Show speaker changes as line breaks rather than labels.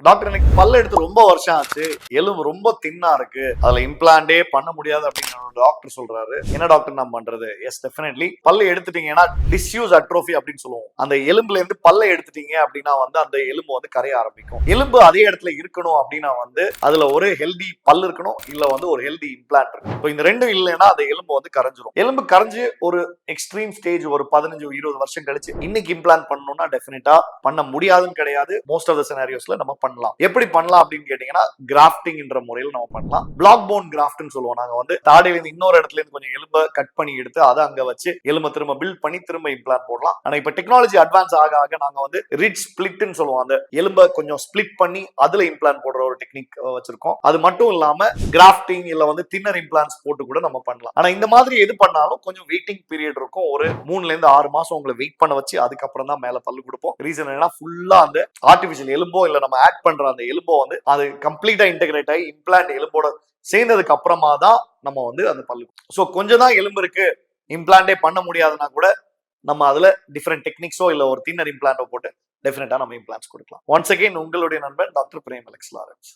Doctor எனக்கு பல்ல எடுத்து ரொம்ப வருஷம் ஆச்சு, எலும்பு ரொம்ப தின்னா இருக்கு, அதுல இம்ப்ளான்டே பண்ண முடியாது அப்படின்னு டாக்டர் சொல்றாரு. என்ன டாக்டர் நான் பண்றது? எஸ் டெஃபினெட்லி பல்ல எடுத்துட்டீங்கன்னா டிஸ்யூஸ் அட்ரோஃபி அப்படின்னு சொல்லுவோம். அந்த எலும்புல இருந்து பல்ல எடுத்துட்டீங்க அப்படின்னா அந்த எலும்பு கரைய ஆரம்பிக்கும். எலும்பு அதே இடத்துல இருக்கணும் அப்படின்னா அதுல ஒரு ஹெல்தி பல் இருக்கணும், இல்ல ஒரு ஹெல்தி இம்ப்ளான்ட் இருக்கும். இப்போ இந்த ரெண்டும் இல்லைன்னா அந்த எலும்பு கரைஞ்சிரும். எலும்பு கரைஞ்சு ஒரு எக்ஸ்ட்ரீம் ஸ்டேஜ் ஒரு 15-20 வருஷம் கழிச்சு இன்னைக்கு இம்ப்ளான்ட் பண்ணணும்னா டெஃபினட்டா பண்ண முடியாதுன்னு கிடையாது. மோஸ்ட் ஆஃப் த சினாரியோஸ்ல நம்ம பண்ணலாம். எப்படி பண்ணலாம் அப்படின்னு கேட்டீங்கன்னா கிராஃப்டிங் என்ற முறையில் நம்ம பண்ணலாம். பிளாக் போன் கிராஃப்ட்னு சொல்லுவோம். நாங்க தாடையில இருந்து இன்னொரு இடத்துல இருந்து கொஞ்சம் எலும்பை கட் பண்ணி எடுத்து அதை அங்க வச்சு எலும்பை திரும்ப பில்ட் பண்ணி திரும்ப இம்ப்ளான்ட் போடலாம். ஆனா இப்ப டெக்னாலஜி அட்வான்ஸ் ஆக ஆக நாங்க ரிட்ஜ் ஸ்பிளிட்னு சொல்லுவோம். அந்த எலும்பை கொஞ்சம் ஸ்பிளிட் பண்ணி அதுல இம்ப்ளான்ட் போடுற ஒரு டெக்னிக் வச்சிருக்கோம். அது மட்டும் இல்லாம கிராஃப்டிங் இல்ல தின்னர் இம்ப்ளான்ட்ஸ் போட்டு கூட நம்ம பண்ணலாம். ஆனா இந்த மாதிரி எது பண்ணாலும் கொஞ்சம் வெயிட்டிங் பீரியட் இருக்கும். ஒரு 3 இருந்து 6 மாசம் உங்களை வெயிட் பண்ண வச்சு அதுக்கப்புறம் தான் மேல பல்லு கொடுப்போம். ரீசன் என்னன்னா ஃபுல்லா அந்த ஆர்டிபிஷியல் எலும்போ இல்ல நம்ம ஆட் பண்ற அந்த எலும்போ அது கம்ப்ளீட்டா இன்டெகிரேட் ஆகி இம்ப்ளான்ட் எலும்போட சேர்ந்ததுக்கு அப்புறமா தான் நம்ம அந்த பல்லு. சோ கொஞ்சம் தான் எலும்பு இருக்கு, இம்ப்ளான்டே பண்ண முடியாதுன்னா கூட நம்ம அதுல டிஃபரெண்ட் டெக்னிக்ஸோ இல்ல ஒரு தின்னர் இம்ப்ளான்ட்டோ போட்டு டெஃபினட்டா நம்ம இம்ப்ளான்ட்ஸ் கொடுக்கலாம். ஒன்ஸ் அகைன் உங்களுடைய நண்பன் டாக்டர் பிரேம் அலெக்ஸ் லாரன்ஸ்.